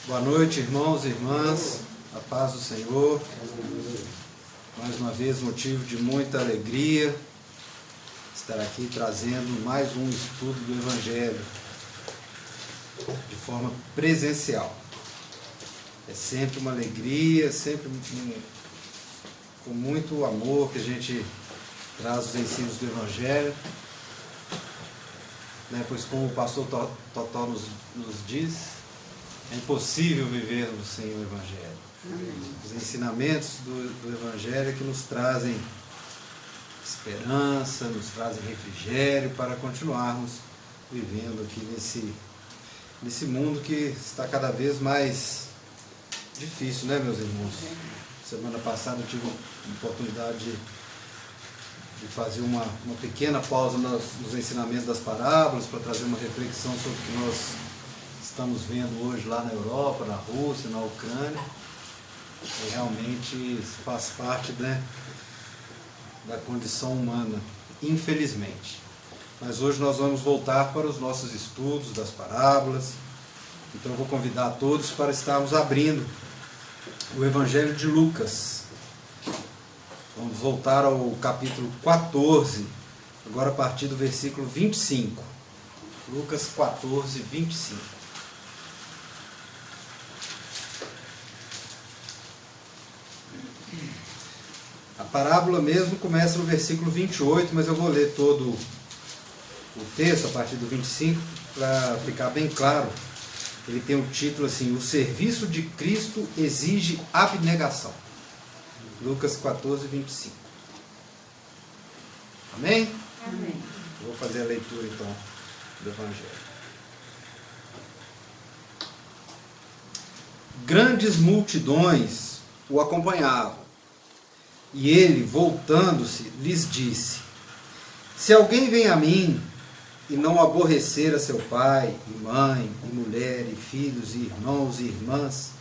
Boa noite, irmãos e irmãs, a paz do Senhor. Mais uma vez, motivo de muita alegria estar aqui trazendo mais um estudo do Evangelho de forma presencial. É sempre uma alegria, sempre com muito amor que a gente traz os ensinos do Evangelho, né? Pois como o pastor Totó nos diz, é impossível vivermos sem o Evangelho. Os ensinamentos do Evangelho é que nos trazem esperança, nos trazem refrigério para continuarmos vivendo aqui nesse mundo que está cada vez mais difícil, né, meus irmãos? Semana passada eu tive a oportunidade de fazer uma pequena pausa nos ensinamentos das parábolas para trazer uma reflexão sobre o que nós estamos vendo hoje lá na Europa, na Rússia, na Ucrânia. E realmente faz parte, né, da condição humana, infelizmente. Mas hoje nós vamos voltar para os nossos estudos das parábolas. Então eu vou convidar a todos para estarmos abrindo o Evangelho de Lucas. Vamos voltar ao capítulo 14, agora a partir do versículo 25. Lucas 14, 25. A parábola mesmo começa no versículo 28, mas eu vou ler todo o texto a partir do 25 para ficar bem claro. Ele tem um título assim: O serviço de Cristo exige abnegação. Lucas 14, 25. Amém? Amém. Vou fazer a leitura então do Evangelho. Grandes multidões o acompanhavam, e ele, voltando-se, lhes disse: Se alguém vem a mim e não aborrecer a seu pai, e mãe, e mulher, e filhos, e irmãos, e irmãs,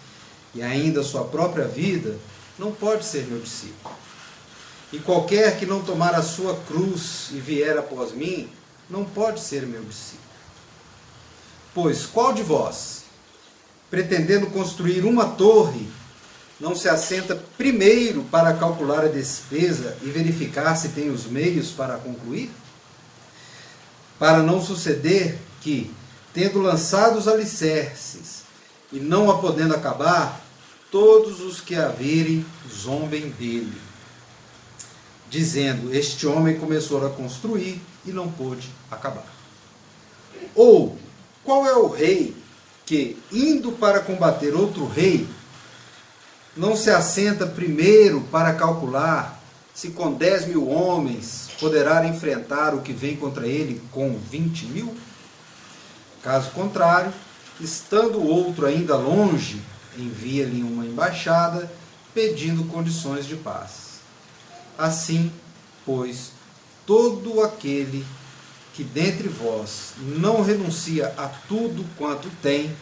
e ainda a sua própria vida, não pode ser meu discípulo. E qualquer que não tomar a sua cruz e vier após mim, não pode ser meu discípulo. Pois qual de vós, pretendendo construir uma torre, não se assenta primeiro para calcular a despesa e verificar se tem os meios para concluir? Para não suceder que, tendo lançado os alicerces e não a podendo acabar, todos os que a virem zombem dele, dizendo: Este homem começou a construir e não pôde acabar. Ou, qual é o rei que, indo para combater outro rei, não se assenta primeiro para calcular se com 10.000 homens poderá enfrentar o que vem contra ele com 20.000? Caso contrário, estando o outro ainda longe, envia-lhe uma embaixada pedindo condições de paz. Assim, pois, todo aquele que dentre vós não renuncia a tudo quanto tem,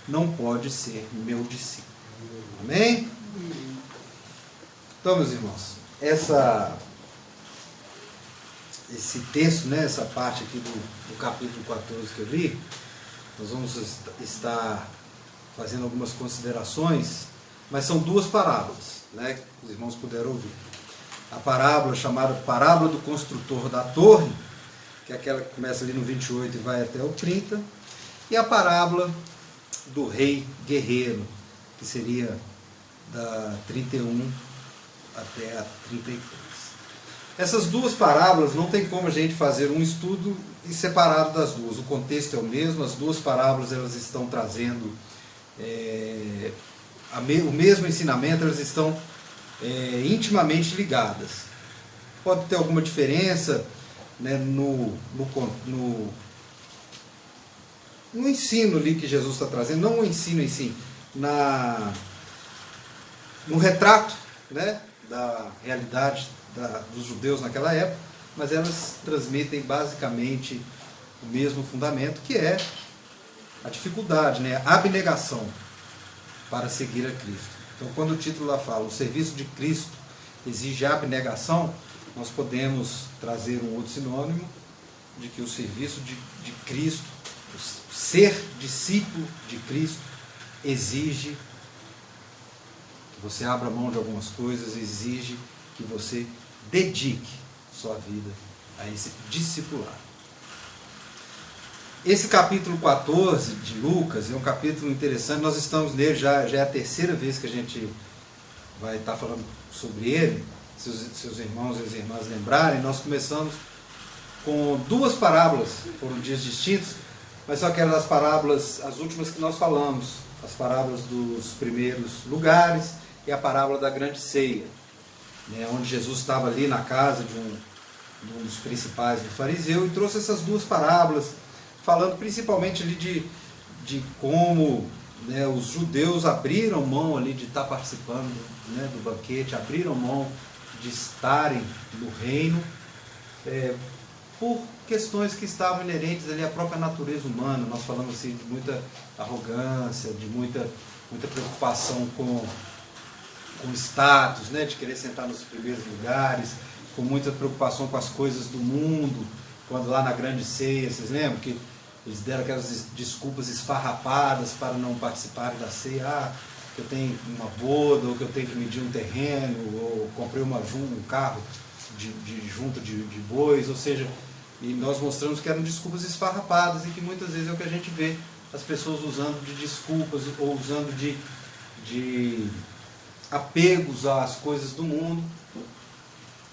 não pode ser meu discípulo. Amém? Então, meus irmãos, esse texto, né, essa parte aqui do capítulo 14 que eu li, nós vamos estar fazendo algumas considerações, mas são duas parábolas, né, que os irmãos puderam ouvir. A parábola chamada Parábola do Construtor da Torre, que é aquela que começa ali no 28 e vai até o 30, e a parábola do Rei Guerreiro, que seria da 31 até a 33. Essas duas parábolas não tem como a gente fazer um estudo separado das duas. O contexto é o mesmo, as duas parábolas elas estão trazendo o mesmo ensinamento, elas estão intimamente ligadas. Pode ter alguma diferença, né, no ensino ali que Jesus está trazendo, não o ensino em si, no retrato, né, da realidade dos judeus naquela época, mas elas transmitem basicamente o mesmo fundamento, que é a dificuldade, né, a abnegação para seguir a Cristo. Então, quando o título lá fala, o serviço de Cristo exige abnegação, nós podemos trazer um outro sinônimo de que o serviço de Cristo, o ser discípulo de Cristo, exige que você abra mão de algumas coisas, exige que você dedique sua vida a esse discipular. Esse capítulo 14 de Lucas é um capítulo interessante, nós estamos nele, já é a terceira vez que a gente vai estar falando sobre ele, se os irmãos e as irmãs lembrarem. Nós começamos com duas parábolas, foram dias distintos, mas são aquelas parábolas, as últimas que nós falamos, as parábolas dos primeiros lugares e a parábola da grande ceia, né, onde Jesus estava ali na casa de um dos principais do fariseu e trouxe essas duas parábolas, falando principalmente ali de como, né, os judeus abriram mão ali de estar participando, né, do banquete, abriram mão de estarem no reino, por questões que estavam inerentes ali à própria natureza humana. Nós falamos assim de muita arrogância, de muita preocupação com status, né, de querer sentar nos primeiros lugares, com muita preocupação com as coisas do mundo, quando lá na grande ceia, vocês lembram que eles deram aquelas desculpas esfarrapadas para não participarem da ceia, que eu tenho uma boda, ou que eu tenho que medir um terreno, ou comprei um carro de junta de bois, ou seja, e nós mostramos que eram desculpas esfarrapadas e que muitas vezes é o que a gente vê, as pessoas usando de desculpas ou usando de apegos às coisas do mundo,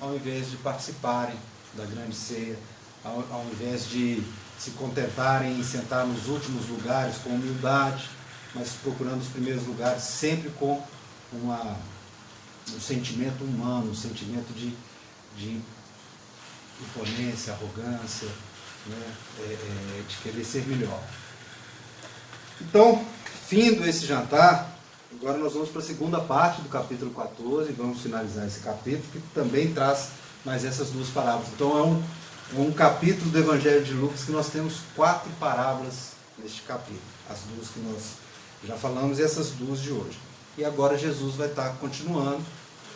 ao invés de participarem da grande ceia, ao invés de se contentarem em sentar nos últimos lugares com humildade, mas procurando os primeiros lugares sempre com um sentimento humano, um sentimento de imponência, arrogância, né, de querer ser melhor. Então, findo esse jantar, agora nós vamos para a segunda parte do capítulo 14, vamos finalizar esse capítulo, que também traz mais essas duas parábolas. Então é um capítulo do Evangelho de Lucas que nós temos 4 parábolas neste capítulo. As duas que nós já falamos e essas duas de hoje. E agora Jesus vai estar continuando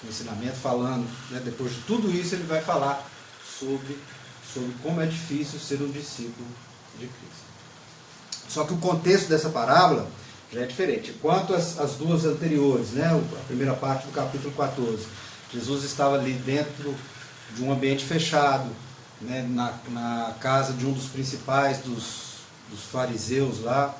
o ensinamento, falando, né, depois de tudo isso ele vai falar sobre como é difícil ser um discípulo de Cristo. Só que o contexto dessa parábola já é diferente. Quanto às duas anteriores, né, a primeira parte do capítulo 14, Jesus estava ali dentro de um ambiente fechado, né, na casa de um dos principais dos fariseus lá,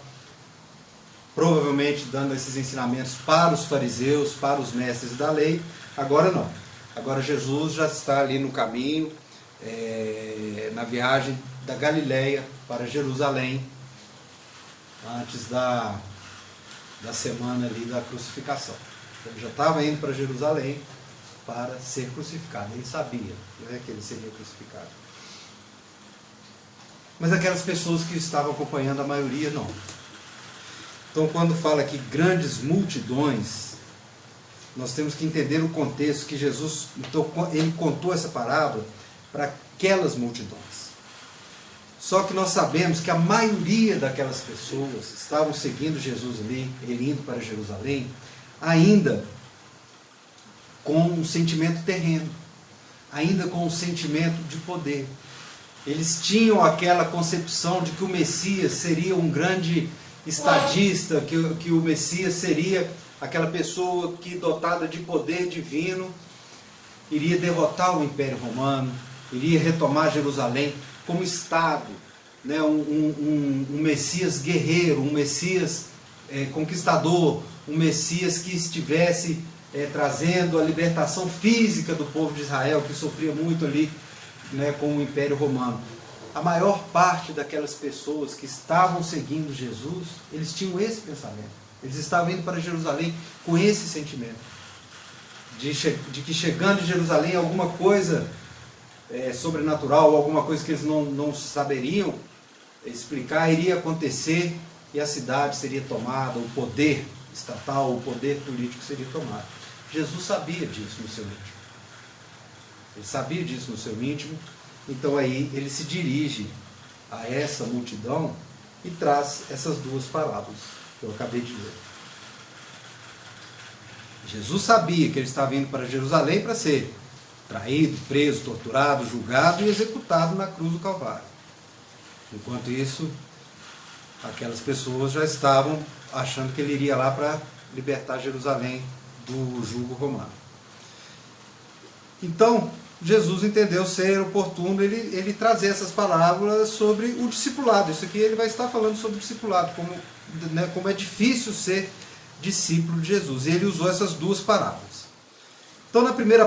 provavelmente dando esses ensinamentos para os fariseus, para os mestres da lei. Agora não. Agora Jesus já está ali no caminho, na viagem da Galileia para Jerusalém, antes da semana ali da crucificação. Ele já estava indo para Jerusalém para ser crucificado. Ele sabia, né, que ele seria crucificado. Mas aquelas pessoas que estavam acompanhando, a maioria não. Então, quando fala aqui grandes multidões, nós temos que entender o contexto que Jesus, então, ele contou essa parábola para aquelas multidões. Só que nós sabemos que a maioria daquelas pessoas estavam seguindo Jesus ali, ele indo para Jerusalém, ainda com um sentimento terreno, ainda com um sentimento de poder. Eles tinham aquela concepção de que o Messias seria um grande estadista, que o Messias seria aquela pessoa que, dotada de poder divino, iria derrotar o Império Romano, iria retomar Jerusalém como Estado, né? um Messias guerreiro, um Messias conquistador, um Messias que estivesse trazendo a libertação física do povo de Israel, que sofria muito ali, né, com o Império Romano. A maior parte daquelas pessoas que estavam seguindo Jesus, eles tinham esse pensamento. Eles estavam indo para Jerusalém com esse sentimento. De que chegando em Jerusalém alguma coisa sobrenatural, alguma coisa que eles não saberiam explicar, iria acontecer e a cidade seria tomada, o poder estatal, o poder político seria tomado. Jesus sabia disso no seu íntimo. Ele sabia disso no seu íntimo, então aí ele se dirige a essa multidão e traz essas duas parábolas que eu acabei de ler. Jesus sabia que ele estava indo para Jerusalém para ser traído, preso, torturado, julgado e executado na cruz do Calvário. Enquanto isso, aquelas pessoas já estavam achando que ele iria lá para libertar Jerusalém do jugo romano. Então, Jesus entendeu ser oportuno ele trazer essas parábolas sobre o discipulado. Isso aqui ele vai estar falando sobre o discipulado, como é difícil ser discípulo de Jesus. E ele usou essas duas parábolas. Então, na primeira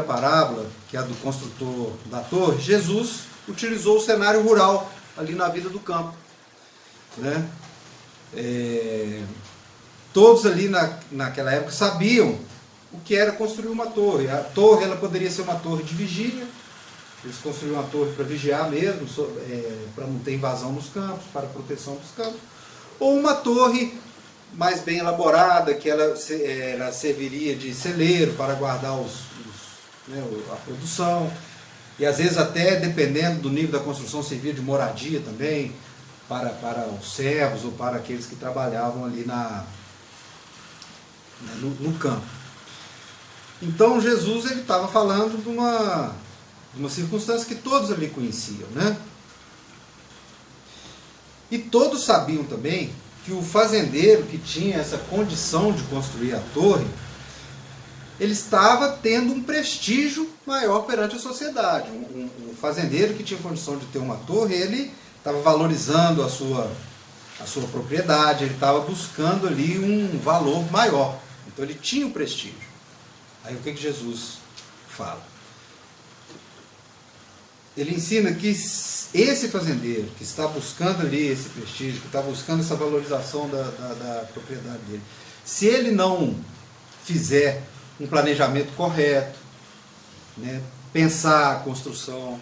parábola, que é a do construtor da torre, Jesus utilizou o cenário rural, ali na vida do campo. Né? Todos ali naquela época sabiam o que era construir uma torre. A torre ela poderia ser uma torre de vigília, eles construíram uma torre para vigiar mesmo, para não ter invasão nos campos, para proteção dos campos, ou uma torre mais bem elaborada, que ela serviria de celeiro para guardar a produção, e às vezes até, dependendo do nível da construção, servia de moradia também, para os servos ou para aqueles que trabalhavam ali no campo. Então Jesus ele estava falando de uma circunstância que todos ali conheciam, né? E todos sabiam também que o fazendeiro que tinha essa condição de construir a torre, ele estava tendo um prestígio maior perante a sociedade. Um fazendeiro que tinha condição de ter uma torre, ele estava valorizando a sua propriedade, ele estava buscando ali um valor maior. Então ele tinha um prestígio. Aí o que Jesus fala? Ele ensina que esse fazendeiro que está buscando ali esse prestígio, que está buscando essa valorização da propriedade dele, se ele não fizer um planejamento correto, né, pensar a construção,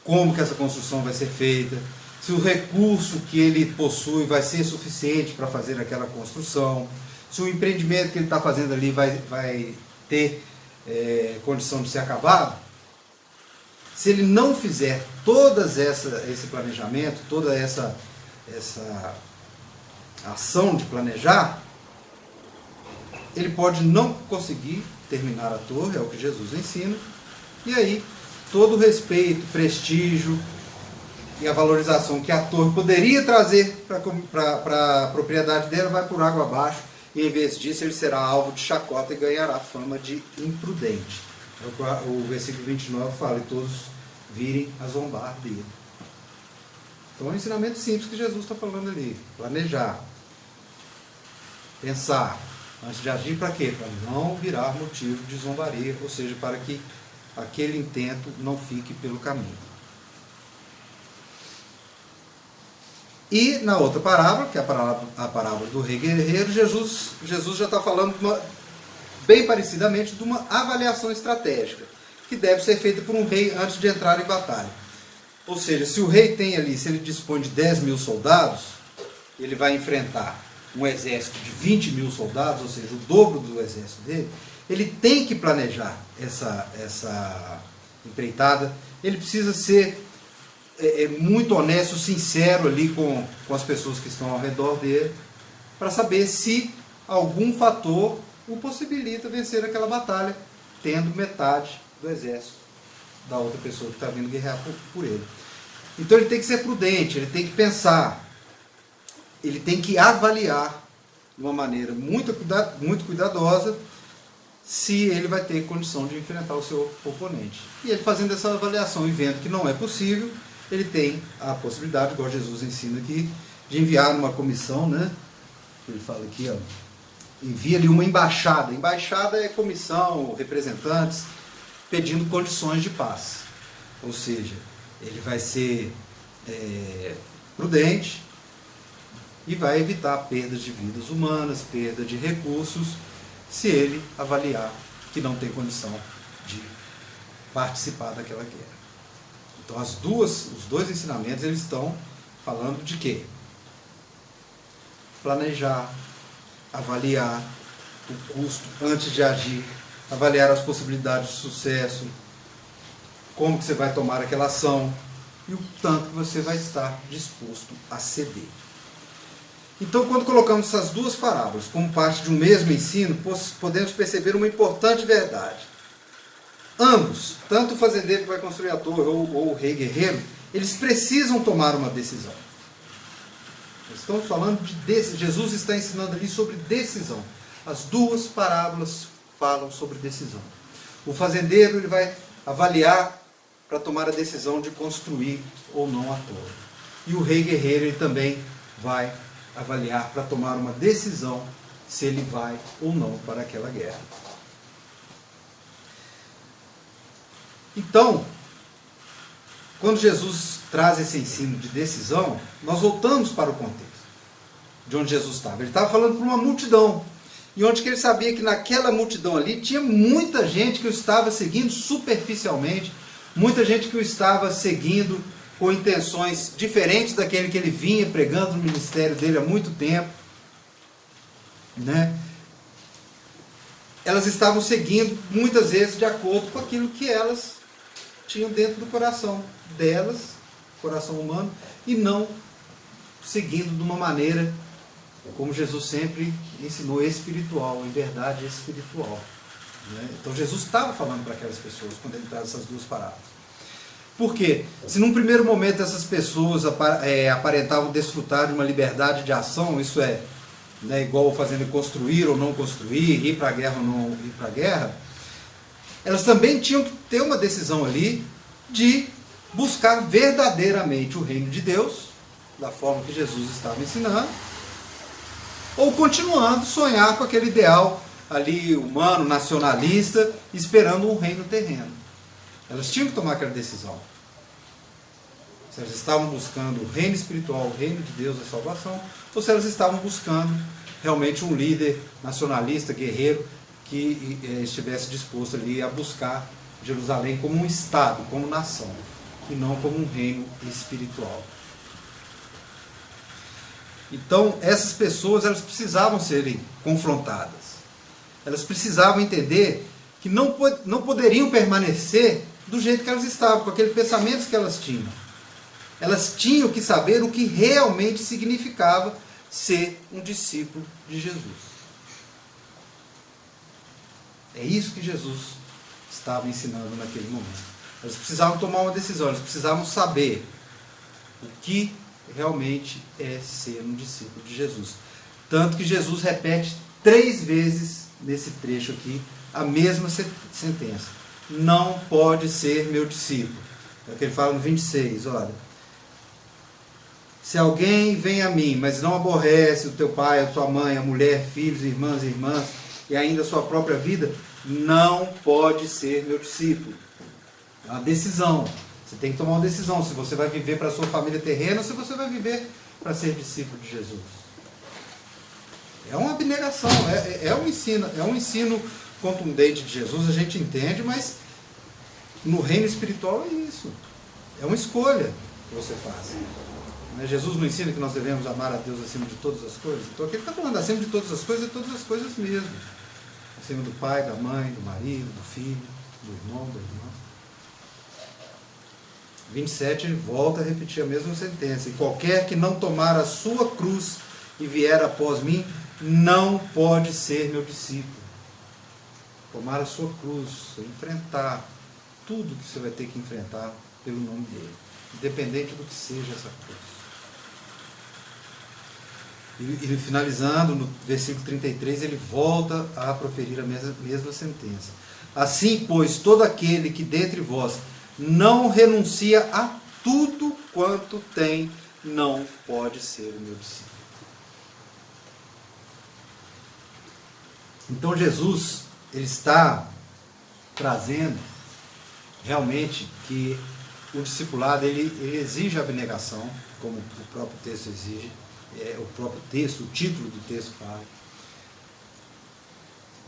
como que essa construção vai ser feita, se o recurso que ele possui vai ser suficiente para fazer aquela construção, se o empreendimento que ele está fazendo ali vai ter condição de ser acabado. Se ele não fizer esse planejamento, toda essa ação de planejar, ele pode não conseguir terminar a torre, é o que Jesus ensina, e aí todo o respeito, prestígio e a valorização que a torre poderia trazer para a propriedade dela vai por água abaixo, e em vez disso ele será alvo de chacota e ganhará fama de imprudente. O versículo 29 fala, e todos virem a zombar dele. Então é um ensinamento simples que Jesus está falando ali. Planejar. Pensar. Antes de agir, para quê? Para não virar motivo de zombaria, ou seja, para que aquele intento não fique pelo caminho. E na outra parábola, que é a parábola do rei guerreiro, Jesus já está falando bem parecidamente de uma avaliação estratégica, que deve ser feita por um rei antes de entrar em batalha. Ou seja, se o rei tem ali, se ele dispõe de 10 mil soldados, ele vai enfrentar um exército de 20 mil soldados, ou seja, o dobro do exército dele, ele tem que planejar essa empreitada, ele precisa ser muito honesto, sincero ali com as pessoas que estão ao redor dele, para saber se algum fator o possibilita vencer aquela batalha, tendo metade do exército da outra pessoa que está vindo guerrear por ele. Então ele tem que ser prudente, ele tem que pensar, ele tem que avaliar de uma maneira muito cuidadosa se ele vai ter condição de enfrentar o seu oponente. E ele fazendo essa avaliação e vendo que não é possível, ele tem a possibilidade, igual Jesus ensina aqui, de enviar uma comissão, né? Ele fala aqui, ó, envia-lhe uma embaixada. Embaixada é comissão, representantes, pedindo condições de paz. Ou seja, ele vai ser prudente e vai evitar perdas de vidas humanas, perda de recursos, se ele avaliar que não tem condição de participar daquela guerra. Então os dois ensinamentos eles estão falando de quê? Planejar, avaliar o custo antes de agir, avaliar as possibilidades de sucesso, como que você vai tomar aquela ação e o tanto que você vai estar disposto a ceder. Então, quando colocamos essas duas parábolas como parte de um mesmo ensino, podemos perceber uma importante verdade. Ambos, tanto o fazendeiro que vai construir a torre ou o rei guerreiro, eles precisam tomar uma decisão. Estamos falando Jesus está ensinando ali sobre decisão. As duas parábolas falam sobre decisão. O fazendeiro ele vai avaliar para tomar a decisão de construir ou não a torre. E o rei guerreiro ele também vai avaliar para tomar uma decisão se ele vai ou não para aquela guerra. Então, quando Jesus traz esse ensino de decisão, nós voltamos para o contexto de onde Jesus estava. Ele estava falando para uma multidão, e onde que ele sabia que naquela multidão ali tinha muita gente que o estava seguindo superficialmente, muita gente que o estava seguindo com intenções diferentes daquele que ele vinha pregando no ministério dele há muito tempo, né? Elas estavam seguindo muitas vezes de acordo com aquilo que elas tinham dentro do coração delas, coração humano, e não seguindo de uma maneira, como Jesus sempre ensinou, espiritual, em verdade espiritual. Né? Então Jesus estava falando para aquelas pessoas quando ele traz essas duas parábolas. Por quê? Se num primeiro momento essas pessoas aparentavam desfrutar de uma liberdade de ação, isso é, né, igual fazendo construir ou não construir, ir para a guerra ou não ir para a guerra, elas também tinham que ter uma decisão ali de buscar verdadeiramente o reino de Deus, da forma que Jesus estava ensinando, ou continuando sonhar com aquele ideal ali humano, nacionalista, esperando um reino terreno. Elas tinham que tomar aquela decisão. Se elas estavam buscando o reino espiritual, o reino de Deus, a salvação, ou se elas estavam buscando realmente um líder nacionalista, guerreiro, que estivesse disposto ali a buscar Jerusalém como um estado, como nação, e não como um reino espiritual. Então, essas pessoas, elas precisavam serem confrontadas. Elas precisavam entender que não poderiam permanecer do jeito que elas estavam, com aqueles pensamentos que elas tinham. Elas tinham que saber o que realmente significava ser um discípulo de Jesus. É isso que Jesus estava ensinando naquele momento. Elas precisavam tomar uma decisão, elas precisavam saber o que realmente é ser um discípulo de Jesus. Tanto que Jesus repete 3 vezes nesse trecho aqui a mesma sentença. Não pode ser meu discípulo. É o que ele fala no 26, olha. Se alguém vem a mim, mas não aborrece o teu pai, a tua mãe, a mulher, filhos, irmãs e irmãs, e ainda a sua própria vida, não pode ser meu discípulo. É uma decisão. Você tem que tomar uma decisão, se você vai viver para a sua família terrena ou se você vai viver para ser discípulo de Jesus. É uma abnegação, é um ensino contundente de Jesus, a gente entende, mas no reino espiritual é isso. É uma escolha que você faz. Jesus não ensina que nós devemos amar a Deus acima de todas as coisas? Então aqui ele está falando acima de todas as coisas, é todas as coisas mesmo. Acima do pai, da mãe, do marido, do filho, do irmão, da irmã. 27, ele volta a repetir a mesma sentença. E qualquer que não tomar a sua cruz e vier após mim, não pode ser meu discípulo. Tomar a sua cruz, enfrentar tudo que você vai ter que enfrentar pelo nome dele. Independente do que seja essa cruz. E finalizando, no versículo 33, ele volta a proferir a mesma sentença. Assim, pois, todo aquele que dentre vós não renuncia a tudo quanto tem, não pode ser o meu discípulo. Então Jesus, ele está trazendo realmente que o discipulado ele exige abnegação, como o próprio texto exige, o próprio texto, o título do texto fala.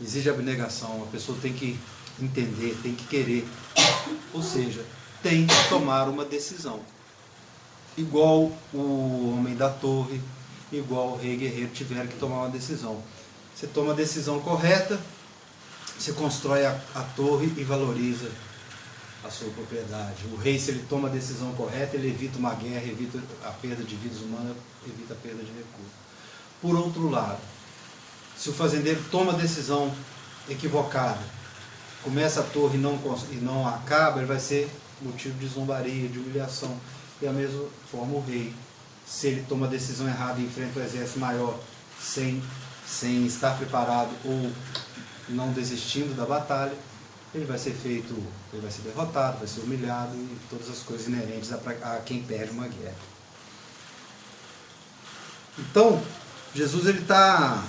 Exige abnegação, a pessoa tem que entender, tem que querer, ou seja, tem que tomar uma decisão. Igual o homem da torre, igual o rei guerreiro tiveram que tomar uma decisão. Você toma a decisão correta, você constrói a torre e valoriza a sua propriedade. O rei, se ele toma a decisão correta, ele evita uma guerra, evita a perda de vidas humanas, evita a perda de recursos. Por outro lado, se o fazendeiro toma a decisão equivocada, começa a torre e não acaba, ele vai ser motivo de zombaria, de humilhação. E da mesma forma o rei, se ele toma a decisão errada e enfrenta o exército maior sem estar preparado ou não desistindo da batalha, ele vai ser derrotado, vai ser humilhado e todas as coisas inerentes a quem perde uma guerra. Então, Jesus ele tá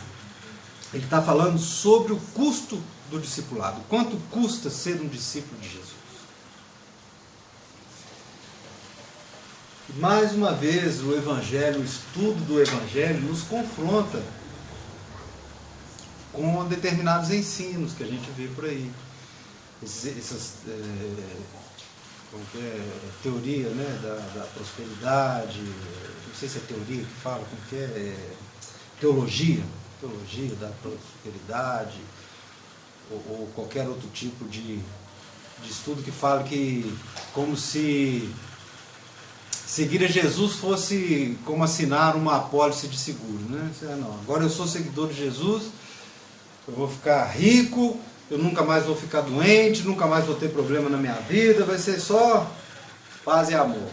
falando sobre o custo do discipulado. Quanto custa ser um discípulo de Jesus? Mais uma vez, o Evangelho, o estudo do Evangelho, nos confronta com determinados ensinos que a gente vê por aí. Essas teoria, né, da prosperidade, não sei se é teoria que fala, como que é, teologia da prosperidade, ou qualquer outro tipo de estudo que fala que como se seguir a Jesus fosse como assinar uma apólice de seguro, né? Não, agora eu sou seguidor de Jesus, eu vou ficar rico, eu nunca mais vou ficar doente, nunca mais vou ter problema na minha vida, vai ser só paz e amor.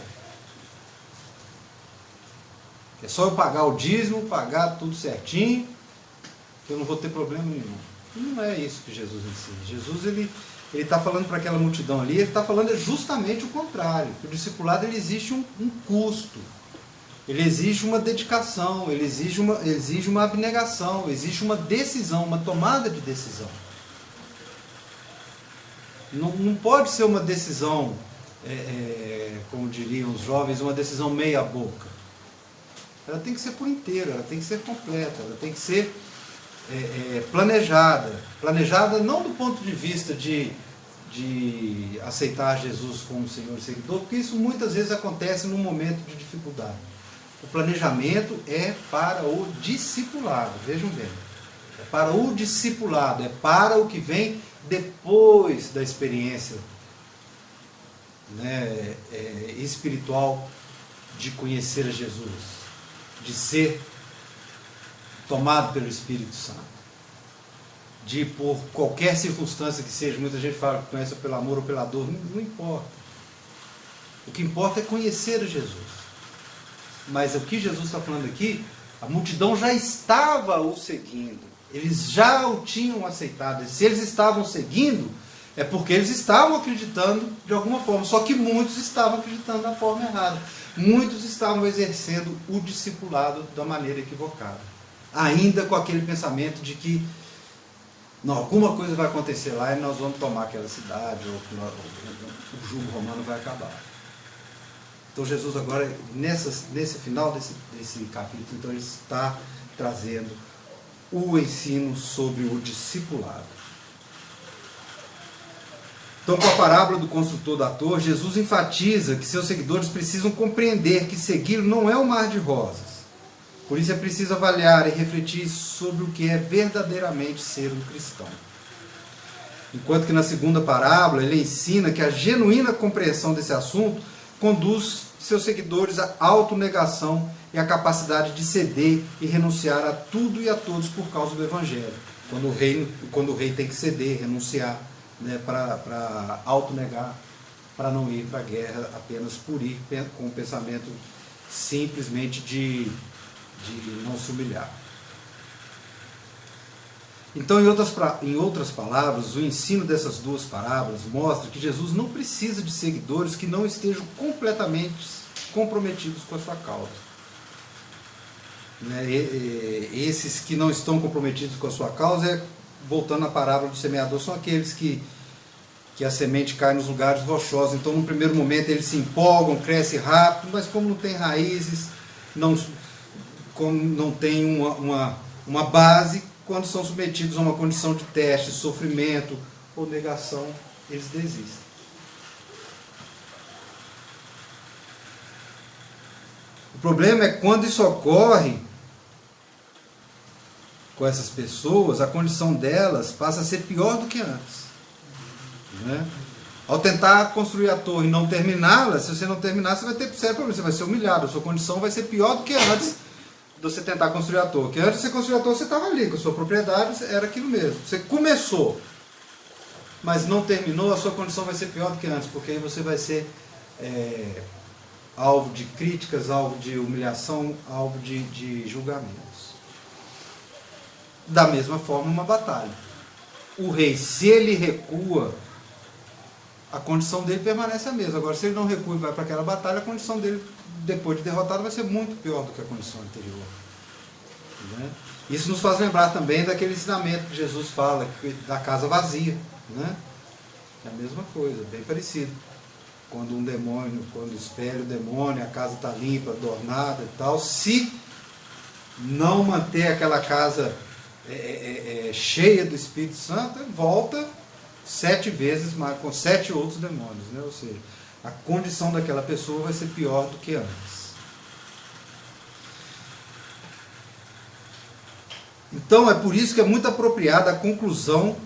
É só eu pagar o dízimo, pagar tudo certinho, que eu não vou ter problema nenhum. Não é isso que Jesus ensina. Jesus ele está falando para aquela multidão ali, ele está falando justamente o contrário. O discipulado ele exige um custo, ele exige uma dedicação, ele exige uma abnegação, exige uma decisão, uma tomada de decisão. Não pode ser uma decisão, como diriam os jovens, uma decisão meia boca. Ela tem que ser por inteiro, ela tem que ser completa, ela tem que ser planejada não do ponto de vista de aceitar Jesus como Senhor e seguidor, porque isso muitas vezes acontece num momento de dificuldade. O planejamento é para o discipulado, vejam bem, é para o discipulado, é para o que vem depois da experiência, né, espiritual de conhecer a Jesus, de ser tomado pelo Espírito Santo, de por qualquer circunstância que seja, muita gente fala que conhece pelo amor ou pela dor, não importa. O que importa é conhecer a Jesus. Mas o que Jesus está falando aqui, a multidão já estava o seguindo, eles já o tinham aceitado. Se eles estavam seguindo, é porque eles estavam acreditando de alguma forma, só que muitos estavam acreditando da forma errada. Muitos estavam exercendo o discipulado da maneira equivocada. Ainda com aquele pensamento de que não, alguma coisa vai acontecer lá e nós vamos tomar aquela cidade, ou o jugo romano vai acabar. Então Jesus agora, nesse final desse capítulo, então ele está trazendo o ensino sobre o discipulado. Então, com a parábola do construtor da torre, Jesus enfatiza que seus seguidores precisam compreender que segui-lo não é um mar de rosas. Por isso é preciso avaliar e refletir sobre o que é verdadeiramente ser um cristão. Enquanto que na segunda parábola ele ensina que a genuína compreensão desse assunto conduz seus seguidores à autonegação e à capacidade de ceder e renunciar a tudo e a todos por causa do Evangelho. Quando o rei tem que ceder, renunciar, né, para autonegar, para não ir para a guerra apenas por ir com o pensamento simplesmente de não se humilhar. Então, em outras palavras, o ensino dessas duas parábolas mostra que Jesus não precisa de seguidores que não estejam completamente comprometidos com a sua causa. Esses que não estão comprometidos com a sua causa, voltando à parábola do semeador, são aqueles que a semente cai nos lugares rochosos. Então, no primeiro momento, eles se empolgam, crescem rápido, mas como não tem raízes, como não tem uma base, quando são submetidos a uma condição de teste, sofrimento ou negação, eles desistem. O problema é quando isso ocorre com essas pessoas, a condição delas passa a ser pior do que antes. Né? Ao tentar construir a torre e não terminá-la, se você não terminar, você vai ter sério problema, você vai ser humilhado, a sua condição vai ser pior do que antes de você tentar construir a torre. Porque antes de você construir a torre, você estava ali, com a sua propriedade, era aquilo mesmo. Você começou, mas não terminou, a sua condição vai ser pior do que antes, porque aí você vai ser alvo de críticas, alvo de humilhação, alvo de julgamentos. Da mesma forma, uma batalha. O rei, se ele recua, a condição dele permanece a mesma. Agora, se ele não recua e vai para aquela batalha, a condição dele, depois de derrotado, vai ser muito pior do que a condição anterior. Né? Isso nos faz lembrar também daquele ensinamento que Jesus fala, da casa vazia. Né? É a mesma coisa, bem parecido. Quando um demônio, quando espelha o demônio, a casa está limpa, adornada e tal, se não manter aquela casa cheia do Espírito Santo, volta 7 vezes mais, com 7 outros demônios. Né? Ou seja, a condição daquela pessoa vai ser pior do que antes. Então é por isso que é muito apropriada a conclusão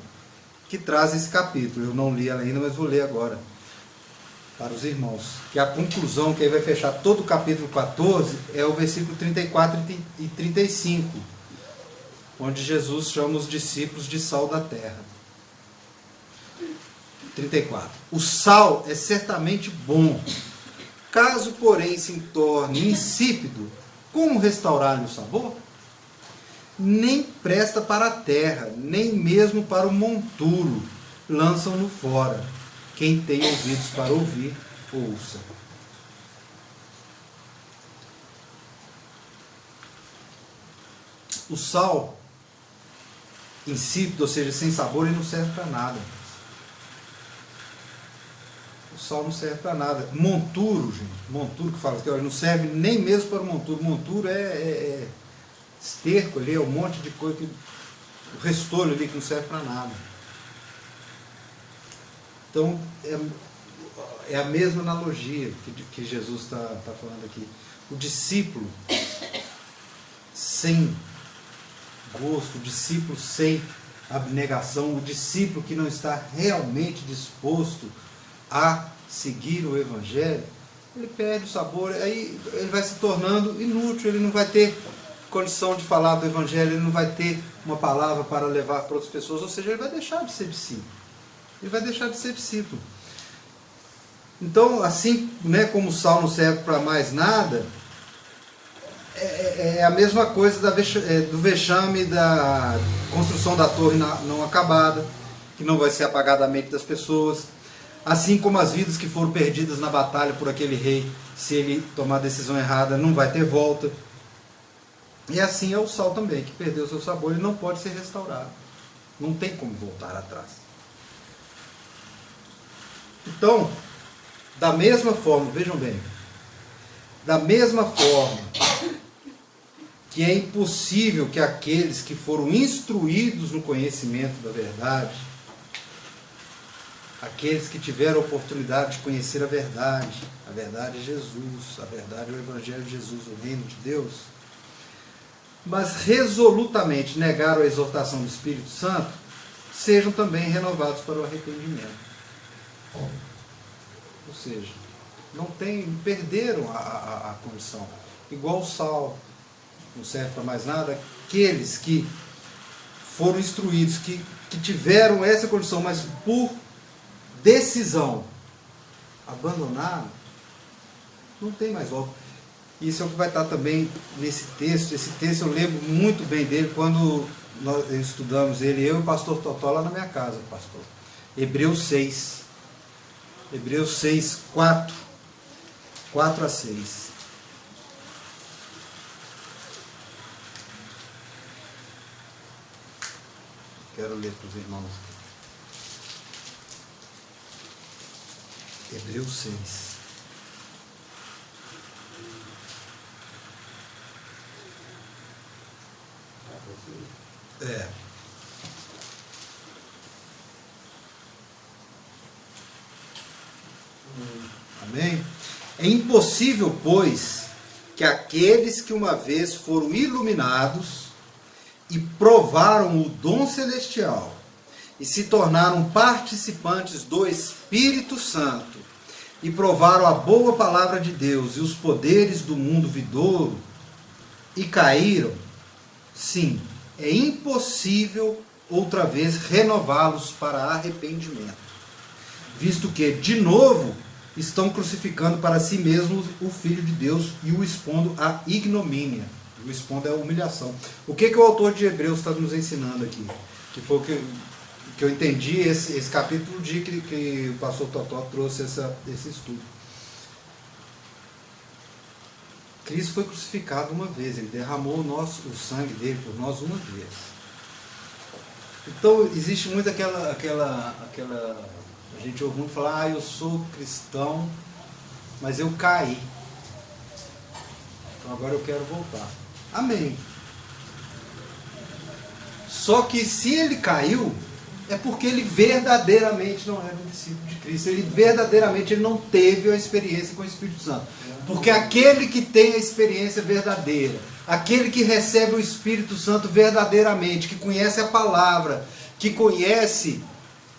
que traz esse capítulo. Eu não li ela ainda, mas vou ler agora para os irmãos. Que a conclusão, que aí vai fechar todo o capítulo 14, é o versículo 34 e 35, onde Jesus chama os discípulos de sal da terra. 34. O sal é certamente bom. Caso, porém, se torne insípido, como restaurar-lhe o sabor? Nem presta para a terra, nem mesmo para o monturo. Lançam-no fora. Quem tem ouvidos para ouvir, ouça. O sal insípido, ou seja, sem sabor, ele não serve para nada. O sal não serve para nada. Monturo, gente, monturo que fala que não serve nem mesmo para o monturo. Monturo é esterco ali, é um monte de coisa, o restolho ali que não serve para nada. Então, é a mesma analogia que Jesus está falando aqui. O discípulo sem gosto, o discípulo sem abnegação, o discípulo que não está realmente disposto a seguir o Evangelho, ele perde o sabor, aí ele vai se tornando inútil, ele não vai ter condição de falar do Evangelho, ele não vai ter uma palavra para levar para outras pessoas, ou seja, ele vai deixar de ser discípulo. Ele vai deixar de ser discípulo. Então, assim, né, como o sal não serve para mais nada, é a mesma coisa do vexame da construção da torre não acabada, que não vai ser apagada da mente das pessoas, assim como as vidas que foram perdidas na batalha por aquele rei, se ele tomar a decisão errada, não vai ter volta. E assim é o sal também, que perdeu seu sabor, ele não pode ser restaurado. Não tem como voltar atrás. Então, da mesma forma, vejam bem, da mesma forma que é impossível que aqueles que foram instruídos no conhecimento da verdade, aqueles que tiveram a oportunidade de conhecer a verdade é Jesus, a verdade é o Evangelho de Jesus, o reino de Deus, mas resolutamente negaram a exortação do Espírito Santo, sejam também renovados para o arrependimento. Ou seja, perderam a condição. Igual o sal, não serve para mais nada. Aqueles que foram instruídos, que tiveram essa condição, mas por decisão abandonaram, não tem mais volta. Isso é o que vai estar também nesse texto. Esse texto eu lembro muito bem dele quando nós estudamos ele, eu e o pastor Totó lá na minha casa, pastor. Hebreus 6. Hebreus 6, 4 a 6. Quero ler para os irmãos. Hebreus 6. Amém? É impossível, pois, que aqueles que uma vez foram iluminados e provaram o dom celestial e se tornaram participantes do Espírito Santo e provaram a boa palavra de Deus e os poderes do mundo vindouro e caíram, sim, é impossível outra vez renová-los para arrependimento, visto que, de novo, estão crucificando para si mesmos o Filho de Deus e o expondo à ignomínia. O expondo à humilhação. O que o autor de Hebreus está nos ensinando aqui? Que foi o que eu entendi esse capítulo de que o pastor Totó trouxe esse estudo. Cristo foi crucificado uma vez, ele derramou o sangue dele por nós uma vez. Então existe muito aquela a gente ouve muito falar, eu sou cristão, mas eu caí. Então agora eu quero voltar. Amém. Só que se ele caiu, é porque ele verdadeiramente não era um discípulo de Cristo. Ele verdadeiramente não teve a experiência com o Espírito Santo. Porque aquele que tem a experiência verdadeira, aquele que recebe o Espírito Santo verdadeiramente, que conhece a palavra, que conhece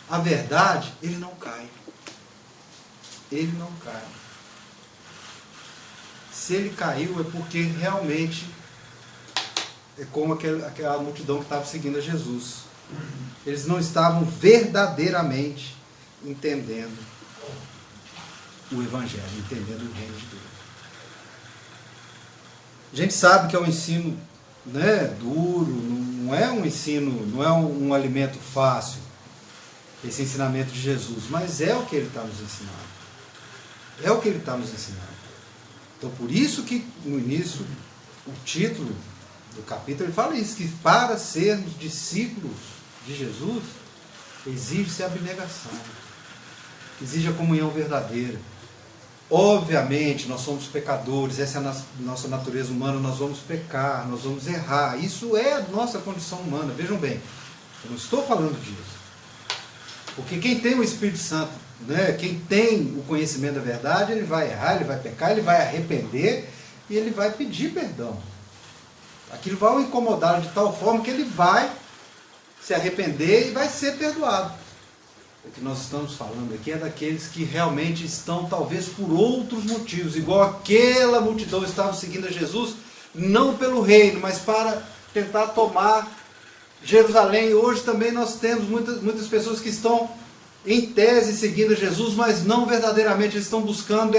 a verdade, ele não cai. Ele não cai. Se ele caiu é porque realmente é como aquela multidão que estava seguindo a Jesus. Eles não estavam verdadeiramente entendendo o Evangelho, entendendo o reino de Deus. A gente sabe que é um ensino, né, duro, não é um ensino, não é um alimento fácil, esse ensinamento de Jesus, mas é o que ele está nos ensinando. É o que ele está nos ensinando. Então, por isso que no início, o título do capítulo, ele fala isso, que para sermos discípulos de Jesus, exige-se a abnegação, exige a comunhão verdadeira. Obviamente, nós somos pecadores, essa é a nossa natureza humana, nós vamos pecar, nós vamos errar, isso é a nossa condição humana, vejam bem, eu não estou falando disso, porque quem tem o Espírito Santo, né, quem tem o conhecimento da verdade, ele vai errar, ele vai pecar, ele vai arrepender e ele vai pedir perdão. Aquilo vai o incomodar de tal forma que ele vai se arrepender e vai ser perdoado. O que nós estamos falando aqui é daqueles que realmente estão, talvez por outros motivos, igual aquela multidão estava seguindo a Jesus, não pelo reino, mas para tentar tomar Jerusalém. Hoje também nós temos muitas pessoas que estão em tese seguindo a Jesus, mas não verdadeiramente, eles estão buscando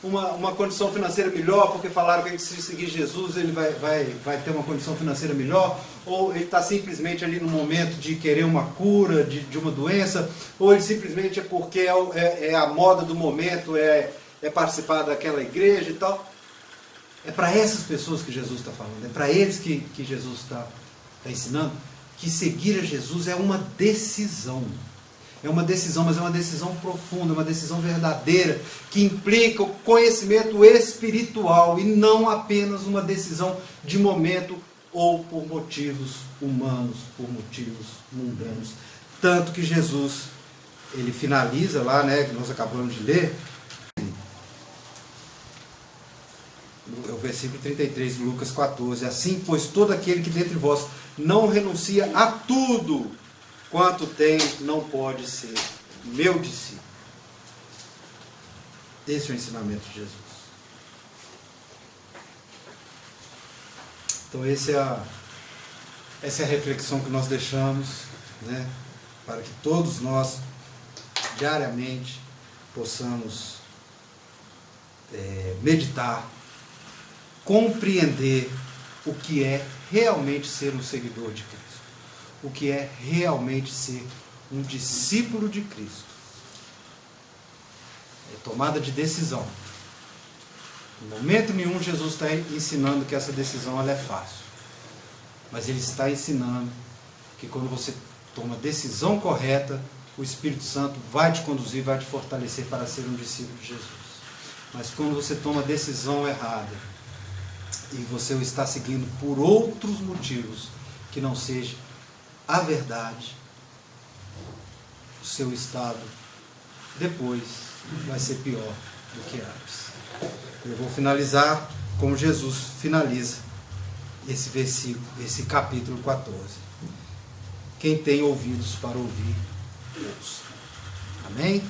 uma condição financeira melhor, porque falaram que se seguir Jesus ele vai ter uma condição financeira melhor, ou ele está simplesmente ali no momento de querer uma cura de uma doença, ou ele simplesmente é porque é a moda do momento, é participar daquela igreja e tal. É para essas pessoas que Jesus está falando, é para eles que Jesus está ensinando que seguir a Jesus é uma decisão. É uma decisão, mas é uma decisão profunda, uma decisão verdadeira, que implica o conhecimento espiritual e não apenas uma decisão de momento ou por motivos humanos, por motivos mundanos. Tanto que Jesus, ele finaliza lá, né, que nós acabamos de ler, é o versículo 33 de Lucas 14, assim, pois todo aquele que dentre vós não renuncia a tudo quanto tem, não pode ser meu discípulo. Esse é o ensinamento de Jesus. Então essa é a reflexão que nós deixamos, né, para que todos nós, diariamente, possamos meditar, compreender o que é realmente ser um seguidor de Cristo. O que é realmente ser um discípulo de Cristo. É tomada de decisão. Em momento nenhum Jesus está ensinando que essa decisão ela é fácil. Mas ele está ensinando que quando você toma a decisão correta, o Espírito Santo vai te conduzir, vai te fortalecer para ser um discípulo de Jesus. Mas quando você toma a decisão errada, e você o está seguindo por outros motivos, que não seja a verdade, o seu estado depois vai ser pior do que antes. Eu vou finalizar como Jesus finaliza esse versículo, esse capítulo 14. Quem tem ouvidos para ouvir, ouça. Amém?